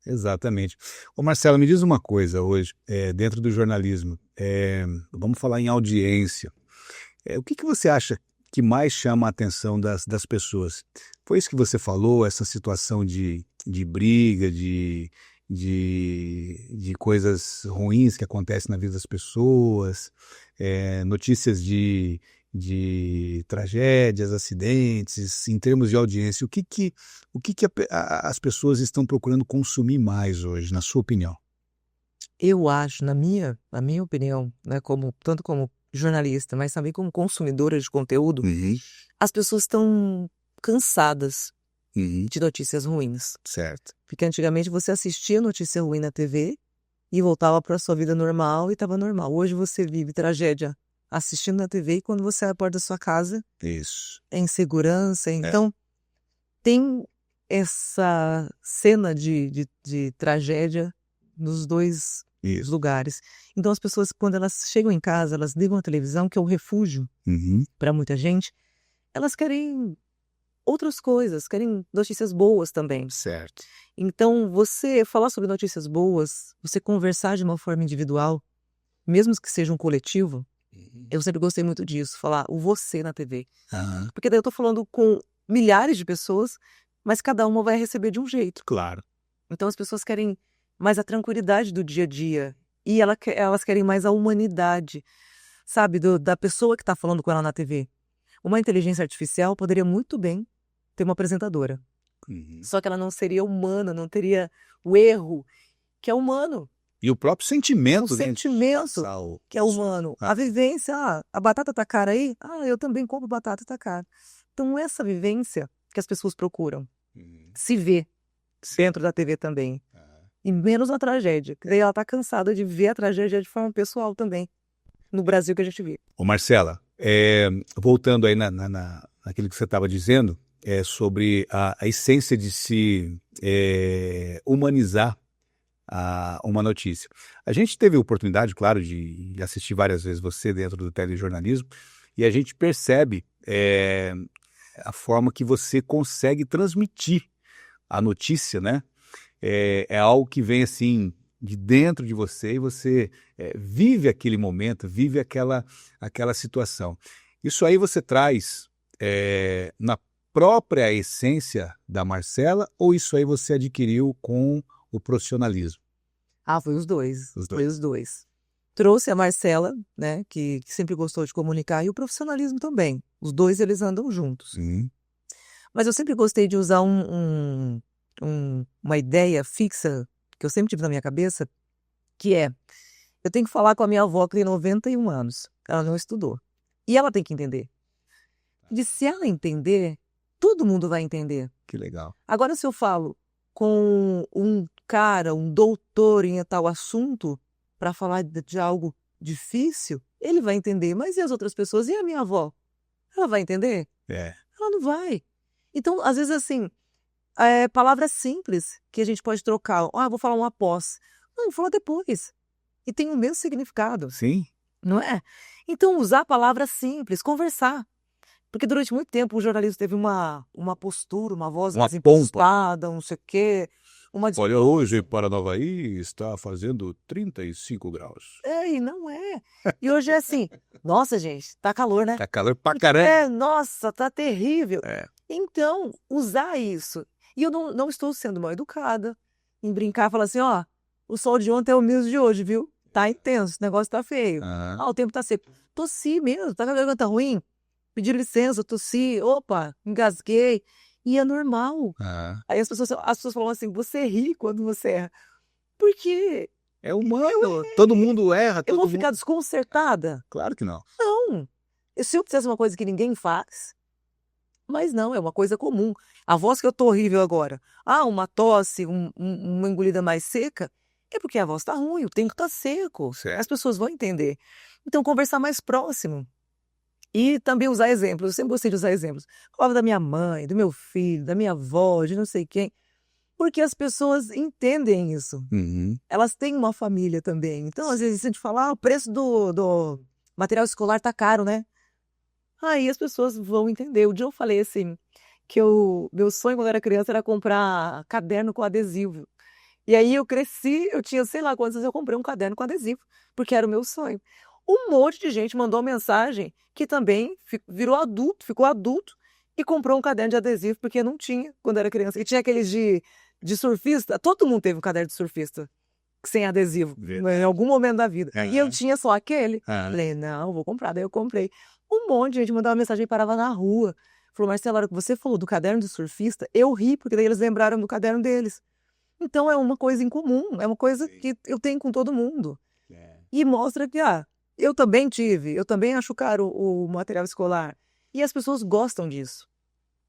Exatamente. Ô Marcelo, me diz uma coisa hoje, dentro do jornalismo, vamos falar em audiência. O que você acha que mais chama a atenção das pessoas? Foi isso que você falou, essa situação de briga, de coisas ruins que acontecem na vida das pessoas, notícias de tragédias, acidentes, em termos de audiência. O que as pessoas estão procurando consumir mais hoje, na sua opinião? Eu acho, na minha opinião, né, tanto como jornalista, mas também como consumidora de conteúdo, Uhum, as pessoas estão cansadas uhum, de notícias ruins. certo. Porque antigamente você assistia notícia ruim na TV e voltava para sua vida normal e estava normal. Hoje você vive tragédia assistindo na TV e quando você abre a porta da sua casa Isso. é insegurança. Então, tem essa cena de tragédia nos dois Isso. lugares. Então, as pessoas, quando elas chegam em casa, elas ligam a televisão, que é o refúgio Uhum, para muita gente, elas querem outras coisas, querem notícias boas também. certo. Então, você falar sobre notícias boas, você conversar de uma forma individual, mesmo que seja um coletivo, eu sempre gostei muito disso, falar o você na TV. Aham, Porque daí eu tô falando com milhares de pessoas, mas cada uma vai receber de um jeito. claro. Então as pessoas querem mais a tranquilidade do dia a dia e elas querem mais a humanidade, sabe, da pessoa que está falando com ela na TV. Uma inteligência artificial poderia muito bem ter uma apresentadora, Uhum. só que ela não seria humana, não teria o erro que é humano, E o próprio o sentimento, né? sentimento Passar o- que é humano, Ah. a vivência, a batata tá cara aí? Ah, eu também compro batata, tá cara. Então essa vivência que as pessoas procuram, Uhum. se ver dentro da TV também. E menos na tragédia. Porque daí ela tá cansada de ver a tragédia de forma pessoal também. No Brasil que a gente vive. Ô Marcela, voltando aí naquilo que você estava dizendo, sobre a essência de se humanizar uma notícia. A gente teve a oportunidade, claro, de assistir várias vezes você dentro do telejornalismo, e a gente percebe a forma que você consegue transmitir a notícia, né? É algo que vem assim de dentro de você e você vive aquele momento, vive aquela situação. Isso aí você traz na própria essência da Marcela ou isso aí você adquiriu com o profissionalismo? Ah, foi os dois. Os Foi dois. os dois. Trouxe a Marcela, né, que sempre gostou de comunicar, e o profissionalismo também. Os dois, eles andam juntos. Sim. Mas eu sempre gostei de usar uma ideia fixa, que eu sempre tive na minha cabeça, que é, eu tenho que falar com a minha avó que tem 91 anos. Ela não estudou. E ela tem que entender. E se ela entender, todo mundo vai entender. Que legal. Agora, se eu falo com um cara, um doutor em tal assunto, para falar de algo difícil, ele vai entender. Mas e as outras pessoas? E a minha avó? Ela vai entender? É. Ela não vai. Então, às vezes, assim, palavras simples que a gente pode trocar. Ah, vou falar um após. Não, vou falar depois. E tem o mesmo significado, Sim. não é? Então, usar palavras simples, conversar. Porque durante muito tempo o jornalismo teve uma postura, uma voz Uma mais pompa. impostada, não sei o quê. uma Olha, hoje para Navaí está fazendo 35 graus. e não é. E hoje é assim, nossa gente, tá calor, né? Tá calor pra caramba. Nossa, tá terrível. É. Então, usar isso. E eu não estou sendo mal educada em brincar e falar assim, ó, o sol de ontem é o mesmo de hoje, viu? Tá intenso, o negócio tá feio. Aham. O tempo tá seco. Tossi mesmo, tá com a garganta ruim. Pedir licença, tossi, opa, engasguei. E é normal. Aham. Aí as pessoas falam assim, você ri quando você erra. Porque É humano, todo mundo erra, eu todo vou mundo... ficar desconcertada? Claro que não. Não. Se eu fizesse uma coisa que ninguém faz, mas não, é uma coisa comum. A voz que eu tô horrível agora, uma tosse, uma engolida mais seca, é porque a voz tá ruim, o tempo tá seco. Certo. As pessoas vão entender. Então, conversar mais próximo. E também usar exemplos. Eu sempre gostei de usar exemplos. Falava da minha mãe, do meu filho, da minha avó, de não sei quem. Porque as pessoas entendem isso. Uhum. Elas têm uma família também. Então, às vezes, a gente fala, o preço do material escolar tá caro, né? Aí as pessoas vão entender. O dia eu falei assim, que meu sonho quando era criança era comprar caderno com adesivo. E aí eu cresci, eu tinha sei lá quantos anos, eu comprei um caderno com adesivo, porque era o meu sonho. Um monte de gente mandou mensagem que também virou adulto, ficou adulto e comprou um caderno de adesivo, porque não tinha quando era criança. E tinha aqueles de surfista, todo mundo teve um caderno de surfista sem adesivo, em algum momento da vida. E eu tinha só aquele. Falei, não, vou comprar. Daí eu comprei. Um monte de gente mandava mensagem e parava na rua. Falou, Marcela, a hora que você falou do caderno de surfista, eu ri, porque daí eles lembraram do caderno deles. Então é uma coisa em comum, é uma coisa que eu tenho com todo mundo. E mostra que, eu também eu também acho caro o material escolar. E as pessoas gostam disso.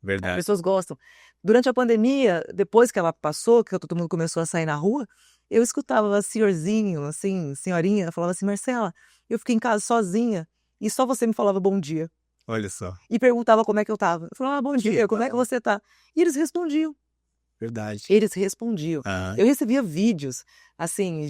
As Verdade. pessoas gostam. Durante a pandemia, depois que ela passou, que todo mundo começou a sair na rua, eu escutava senhorzinho, assim, senhorinha, falava assim, Marcela, eu fiquei em casa sozinha e só você me falava bom dia. Olha só. E perguntava como é que eu tava. Eu falava, bom dia, como é que você tá? E eles respondiam. Verdade. Eles respondiam. Aham. Eu recebia vídeos, assim,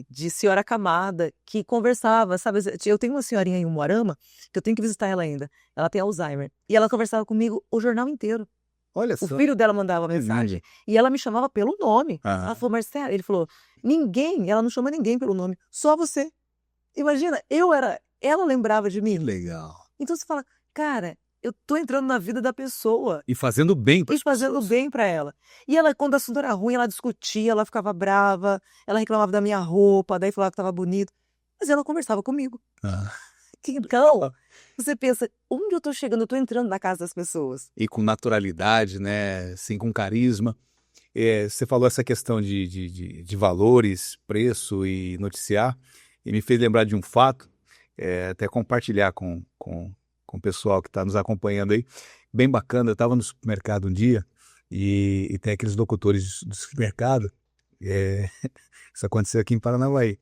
de senhora acamada que conversava, sabe? Eu tenho uma senhorinha em Umuarama, que eu tenho que visitar ela ainda. Ela tem Alzheimer. E ela conversava comigo o jornal inteiro. Olha O só. filho dela mandava mensagem. E ela me chamava pelo nome. Aham. Ela falou, Marcela, ele falou, ela não chama ninguém pelo nome, só você. Imagina, ela lembrava de Que mim. legal. Então você fala, cara, eu tô entrando na vida da pessoa. E fazendo bem para E fazendo bem pra ela. E ela, quando o assunto era ruim, ela discutia, ela ficava brava, ela reclamava da minha roupa, daí falava que tava bonito. Mas ela conversava comigo. Então, você pensa, onde eu tô chegando? Eu tô entrando na casa das pessoas. E com naturalidade, né? Assim, com carisma. Você falou essa questão de valores, preço e noticiar, e me fez lembrar de um fato, até compartilhar com o pessoal que está nos acompanhando aí. Bem bacana, eu estava no supermercado um dia e tem aqueles locutores do supermercado, isso aconteceu aqui em Paranavaí,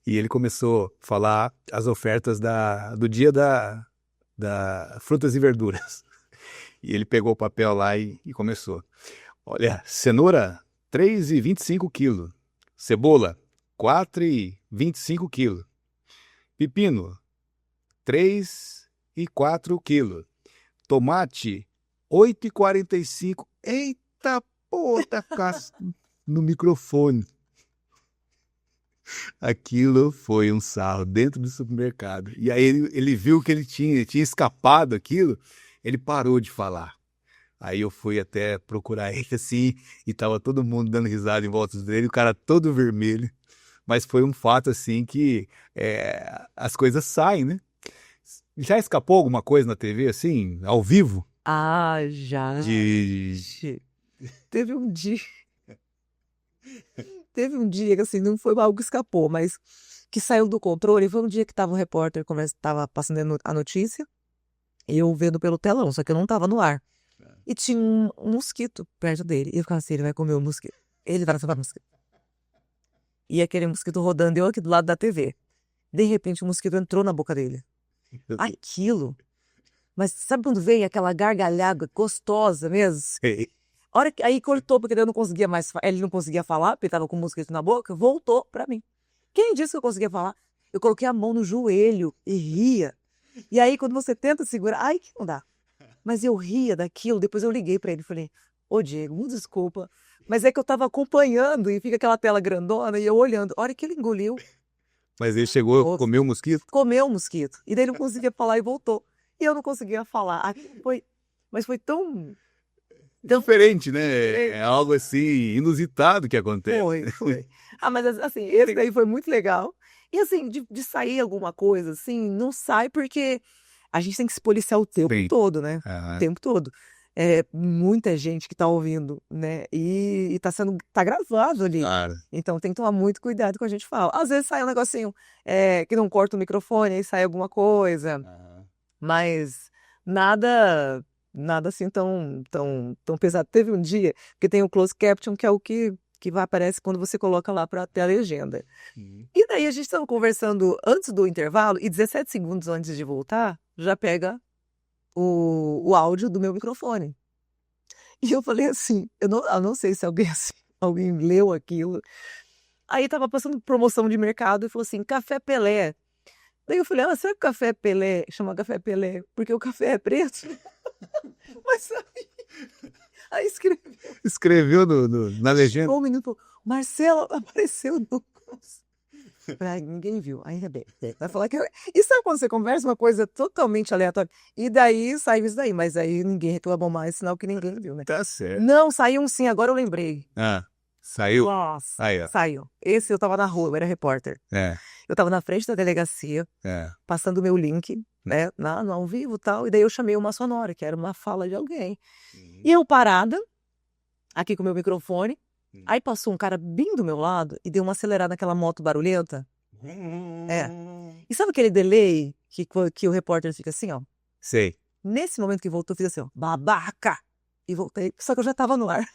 e ele começou a falar as ofertas do dia da frutas e verduras. E ele pegou o papel lá e começou. Olha, cenoura, 3,25 kg. Cebola, 4,25 kg. Pepino, 3,4 kg. Tomate, 8,45. Eita, pô, tá no microfone. Aquilo foi um sarro dentro do supermercado. E aí ele viu que ele tinha escapado aquilo, ele parou de falar. Aí eu fui até procurar ele assim, e tava todo mundo dando risada em volta dele, o cara todo vermelho. Mas foi um fato assim que as coisas saem, né? Já escapou alguma coisa na TV assim, ao vivo? Já. De... Teve um dia. Teve um dia que assim, não foi algo que escapou, mas que saiu do controle. Foi um dia que tava um repórter, tava passando a notícia, eu vendo pelo telão, só que eu não tava no ar. E tinha um mosquito perto dele. E eu ficava assim, ele vai comer o mosquito. Ele vai receber o mosquito. E aquele mosquito rodando, eu aqui do lado da TV. De repente, o mosquito entrou na boca dele. Aquilo. Mas sabe quando veio aquela gargalhada gostosa mesmo? Aí cortou, porque daí eu não conseguia mais. Ele não conseguia falar, porque tava com o mosquito na boca. Voltou pra mim. Quem disse que eu conseguia falar? Eu coloquei a mão no joelho e ria. E aí, quando você tenta segurar, ai que não dá. Mas eu ria daquilo, depois eu liguei pra ele e falei, Ô, Diego, desculpa, mas é que eu tava acompanhando e fica aquela tela grandona e eu olhando. A hora que ele engoliu, Mas ele chegou, Nossa. comeu o mosquito? comeu o mosquito. E daí ele não conseguia falar e voltou. E eu não conseguia falar. Mas foi tão Diferente, né? É algo assim, inusitado que acontece. Foi. Ah, mas assim, esse daí foi muito legal. E assim, de sair alguma coisa, assim, não sai porque a gente tem que se policiar o tempo Sim. todo, né? O Aham. tempo todo. É muita gente que tá ouvindo, né? E tá gravado ali. Claro. Então tem que tomar muito cuidado com a gente fala. Às vezes sai um negocinho que não corta o microfone, aí sai alguma coisa. Aham. Mas nada assim tão pesado. Teve um dia que tem o closed caption, que é o que vai aparece quando você coloca lá para ter a legenda. E daí a gente estava conversando antes do intervalo e 17 segundos antes de voltar, já pega o áudio do meu microfone. E eu falei assim, eu não sei se alguém assim, alguém leu aquilo. Aí tava passando promoção de mercado e falou assim, Café Pelé. Daí eu falei, será que o café Pelé chama Café Pelé porque o café é preto? Mas aí Escreveu na legenda. chegou o menino e falou, Marcelo apareceu no... Ai, ninguém viu, ainda bem. Vai falar que... E sabe quando você conversa uma coisa totalmente aleatória? E daí saiu isso daí, mas aí ninguém reclamou mais, sinal que ninguém viu, né? Tá certo. Não, saiu um sim, agora eu lembrei. Saiu? Nossa, Aí, ó. saiu. Esse eu tava na rua, eu era repórter. Eu tava na frente da delegacia, passando o meu link, né, no ao vivo e tal, e daí eu chamei uma sonora, que era uma fala de alguém. E eu parada, aqui com o meu microfone, aí passou um cara bem do meu lado e deu uma acelerada naquela moto barulhenta. E sabe aquele delay que o repórter fica assim, ó? Sei. Nesse momento que voltou, eu fiz assim, ó, babaca! E voltei, só que eu já tava no ar.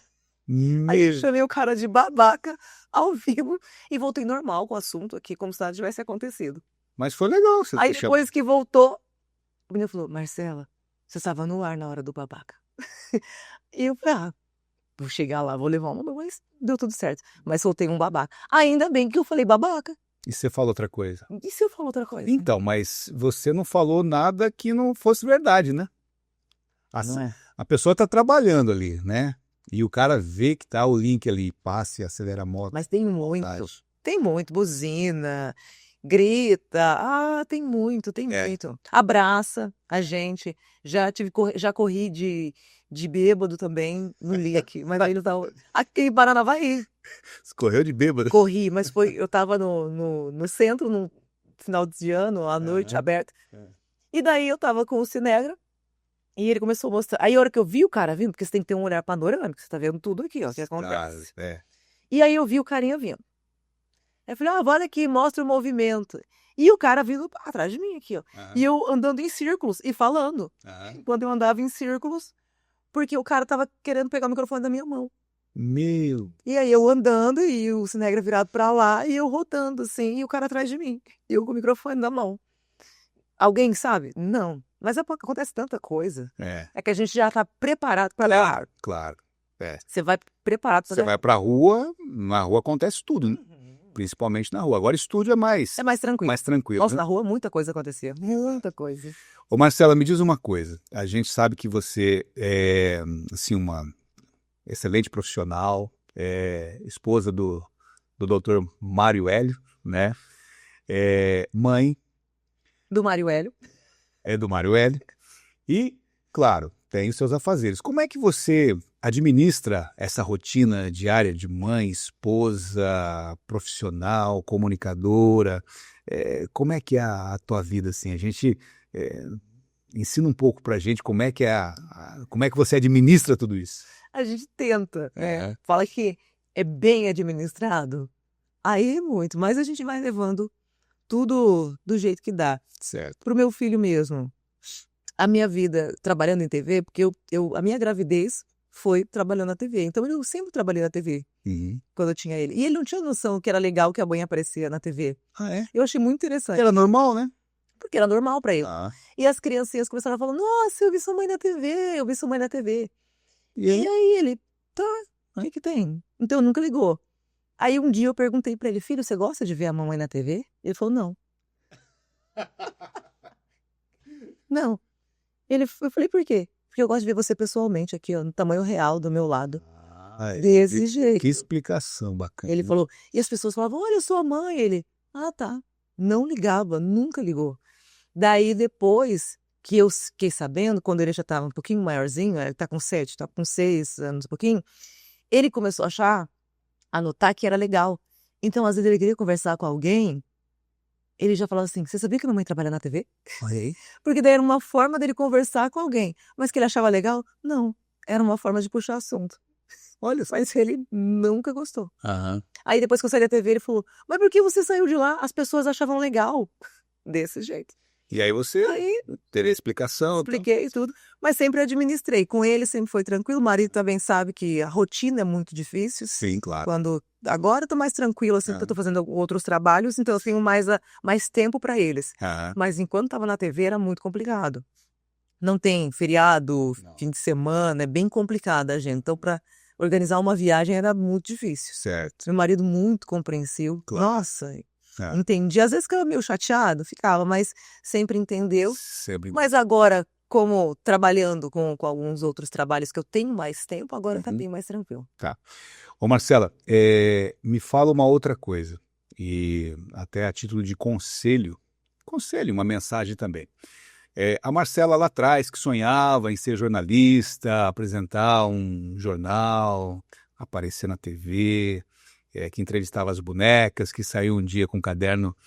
Aí eu chamei o cara de babaca ao vivo e voltei normal com o assunto aqui, como se nada tivesse acontecido. Mas foi legal. Você Aí depois que voltou, o menino falou, Marcela, você estava no ar na hora do babaca. E eu falei, vou chegar lá, vou levar uma, mas deu tudo certo. Mas soltei um babaca. Ainda bem que eu falei babaca. E você falou outra coisa? E se eu falar outra coisa? Então, mas você não falou nada que não fosse verdade, né? Não é? A pessoa tá trabalhando ali, né? E o cara vê que tá o link ali, passa e acelera a moto. Mas tem muito, buzina, grita, tem muito. Abraça a gente, já corri de bêbado também, não li aqui, mas aí não tá, aqui em Paranavaí, Você correu de bêbado? corri, mas eu tava no centro, no final de ano, à noite, aberto, e daí eu tava com o Cinegra, e ele começou a mostrar, aí a hora que eu vi o cara vindo, porque você tem que ter um olhar panorâmico, você tá vendo tudo aqui, ó, o que acontece. E aí eu vi o carinha vindo. Aí eu falei, olha aqui, mostra o movimento. E o cara vindo atrás de mim aqui, ó. E eu andando em círculos e falando. Enquanto eu andava em círculos, porque o cara tava querendo pegar o microfone da minha mão. E aí eu andando e o Cinegra virado pra lá e eu rodando assim, e o cara atrás de mim. E eu com o microfone na mão. Alguém sabe? Não. Mas acontece tanta coisa. É que a gente já tá preparado para levar. Claro. Você vai preparado para Você vai pra rua, na rua acontece tudo, né? Principalmente na rua. Agora estúdio é mais tranquilo. mais tranquilo. Nossa, né? na rua muita coisa acontecia. Muita coisa. Ô Marcela, me diz uma coisa. A gente sabe que você é, assim, uma excelente profissional, esposa do Dr. Mário Hélio, né? Mãe Do Mário Hélio. do Mário Hélio. E, claro, tem os seus afazeres. Como é que você administra essa rotina diária de mãe, esposa, profissional, comunicadora? Como é que é a tua vida, assim? A gente ensina um pouco pra gente como é que como é que você administra tudo isso. A gente tenta, fala que é bem administrado. Aí é muito, mas a gente vai levando tudo do jeito que dá. Certo. Pro meu filho mesmo, a minha vida trabalhando em TV, porque a minha gravidez foi trabalhando na TV. Então eu sempre trabalhei na TV, quando eu tinha ele. E ele não tinha noção que era legal que a mãe aparecia na TV. Eu achei muito interessante. Era normal, né? Porque era normal pra ele. E as criancinhas começaram a falar, nossa, eu vi sua mãe na TV, eu vi sua mãe na TV. E aí ele, tá, o que tem? Então nunca ligou. Aí um dia eu perguntei pra ele, filho, você gosta de ver a mamãe na TV? Ele falou, não. Não. Eu falei, por quê? Porque eu gosto de ver você pessoalmente aqui, ó, no tamanho real do meu lado. Ah, Desse que jeito. explicação bacana. Ele falou, e as pessoas falavam, olha sua mãe. Ele, ah, tá. Não ligava, nunca ligou. Daí depois que eu fiquei sabendo, quando ele já estava um pouquinho maiorzinho, ele tá com 7, tá com 6 anos, um pouquinho, ele começou a notar que era legal. Então, às vezes, ele queria conversar com alguém, ele já falava assim, você sabia que minha mãe trabalha na TV? Olha aí. Porque daí era uma forma dele conversar com alguém. Mas que ele achava legal? Não. Era uma forma de puxar assunto. Olha só. Mas ele nunca gostou. Aham. Aí depois que eu saí da TV, ele falou, mas por que você saiu de lá? As pessoas achavam legal. Desse jeito. E aí você Aí teria explicação, então. expliquei tudo, mas sempre administrei. Com ele sempre foi tranquilo. O marido também sabe que a rotina é muito difícil. Sim, claro. Agora eu tô mais tranquila, assim, porque eu tô fazendo outros trabalhos, então eu tenho mais tempo para eles. Aham. Mas enquanto estava na TV era muito complicado. Não tem feriado, Não. fim de semana, é bem complicado a gente. Então, para organizar uma viagem era muito difícil. Certo. Meu marido muito compreensivo. Claro. Nossa, É. entendi. Às vezes ficava meio chateado, ficava, mas sempre entendeu. Sempre. Mas agora, como trabalhando com alguns outros trabalhos que eu tenho mais tempo, agora tá bem mais tranquilo. Tá. Ô Marcela, me fala uma outra coisa, e até a título de conselho, uma mensagem também. A Marcela lá atrás, que sonhava em ser jornalista, apresentar um jornal, aparecer na TV, que entrevistava as bonecas, que saiu um dia com um caderno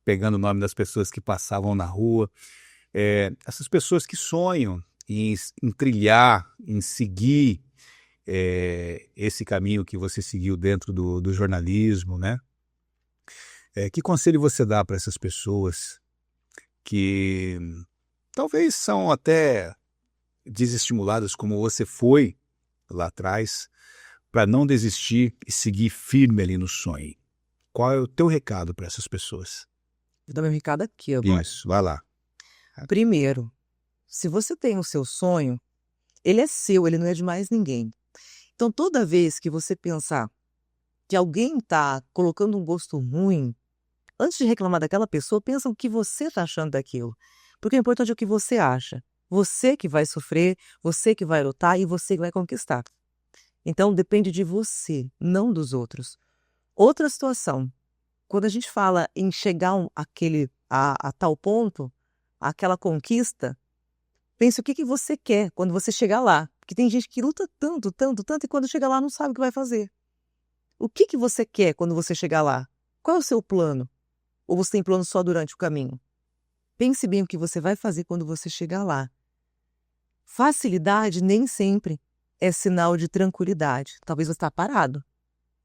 pegando o nome das pessoas que passavam na rua. Essas pessoas que sonham em trilhar, em seguir esse caminho que você seguiu dentro do jornalismo, né? Que conselho você dá para essas pessoas que talvez são até desestimuladas como você foi lá atrás, para não desistir e seguir firme ali no sonho? Qual é o teu recado para essas pessoas? Vou dar meu recado aqui agora. Isso, vai lá. Primeiro, se você tem o seu sonho, ele é seu, ele não é de mais ninguém. Então, toda vez que você pensar que alguém está colocando um gosto ruim, antes de reclamar daquela pessoa, pensa o que você está achando daquilo. Porque o importante é o que você acha. Você que vai sofrer, você que vai lutar e você que vai conquistar. Então, depende de você, não dos outros. Outra situação, quando a gente fala em chegar a tal ponto, aquela conquista, pense o que você quer quando você chegar lá. Porque tem gente que luta tanto, tanto, tanto, e quando chega lá não sabe o que vai fazer. O que você quer quando você chegar lá? Qual é o seu plano? Ou você tem plano só durante o caminho? Pense bem o que você vai fazer quando você chegar lá. Facilidade nem sempre é sinal de tranquilidade. Talvez você está parado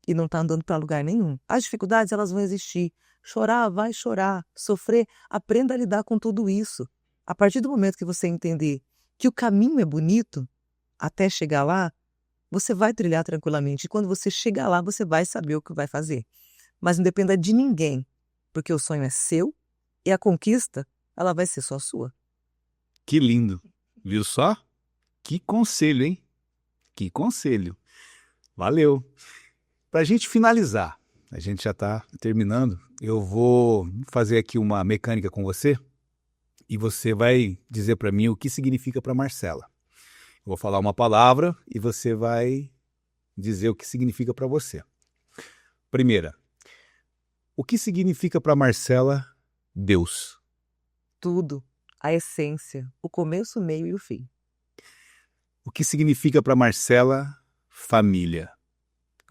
e não está andando para lugar nenhum. As dificuldades, elas vão existir. Chorar, vai chorar. Sofrer, aprenda a lidar com tudo isso. A partir do momento que você entender que o caminho é bonito, até chegar lá, você vai trilhar tranquilamente. E quando você chegar lá, você vai saber o que vai fazer. Mas não dependa de ninguém, porque o sonho é seu e a conquista, ela vai ser só sua. Que lindo. Viu só? Que conselho, hein? Que conselho. Valeu. Para a gente finalizar, a gente já está terminando, eu vou fazer aqui uma mecânica com você e você vai dizer para mim o que significa para Marcela. Eu vou falar uma palavra e você vai dizer o que significa para você. Primeira, o que significa para Marcela Deus? Tudo, a essência, o começo, o meio e o fim. O que significa para Marcela família?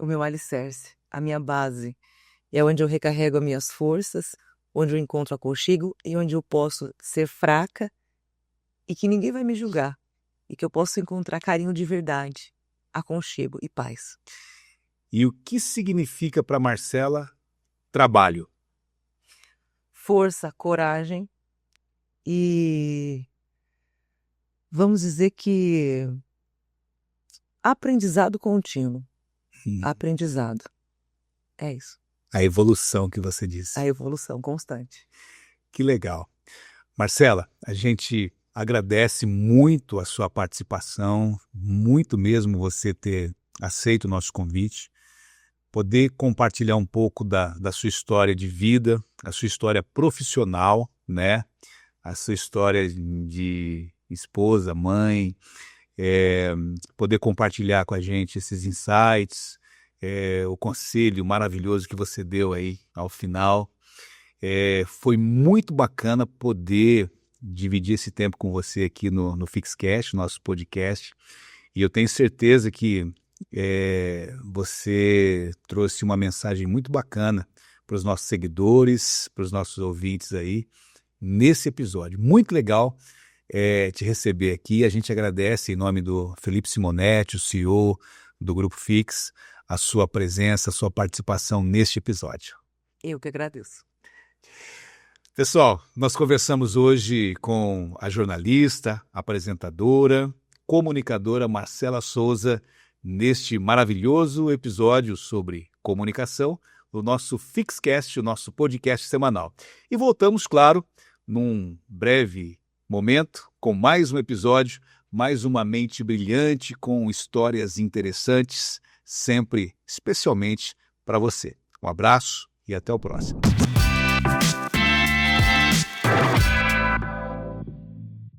O meu alicerce, a minha base. É onde eu recarrego as minhas forças, onde eu encontro aconchego e onde eu posso ser fraca e que ninguém vai me julgar. E que eu posso encontrar carinho de verdade, aconchego e paz. E o que significa para Marcela trabalho? Força, coragem e vamos dizer que aprendizado contínuo. Aprendizado. É isso. A evolução que você disse. A evolução constante. Que legal. Marcela, a gente agradece muito a sua participação, muito mesmo você ter aceito o nosso convite, poder compartilhar um pouco da sua história de vida, a sua história profissional, né? A sua história de esposa, mãe, poder compartilhar com a gente esses insights, o conselho maravilhoso que você deu aí ao final. Foi muito bacana poder dividir esse tempo com você aqui no Fixcast, nosso podcast, e eu tenho certeza que você trouxe uma mensagem muito bacana para os nossos seguidores, para os nossos ouvintes aí, nesse episódio. Muito legal te receber aqui. A gente agradece em nome do Felipe Simonetti, o CEO do Grupo Fix, a sua presença, a sua participação neste episódio. Eu que agradeço. Pessoal, nós conversamos hoje com a jornalista, apresentadora, comunicadora Marcela Souza, neste maravilhoso episódio sobre comunicação, o nosso Fixcast, o nosso podcast semanal. E voltamos, claro, num breve momento, com mais um episódio, mais uma mente brilhante, com histórias interessantes, sempre especialmente para você. Um abraço e até o próximo.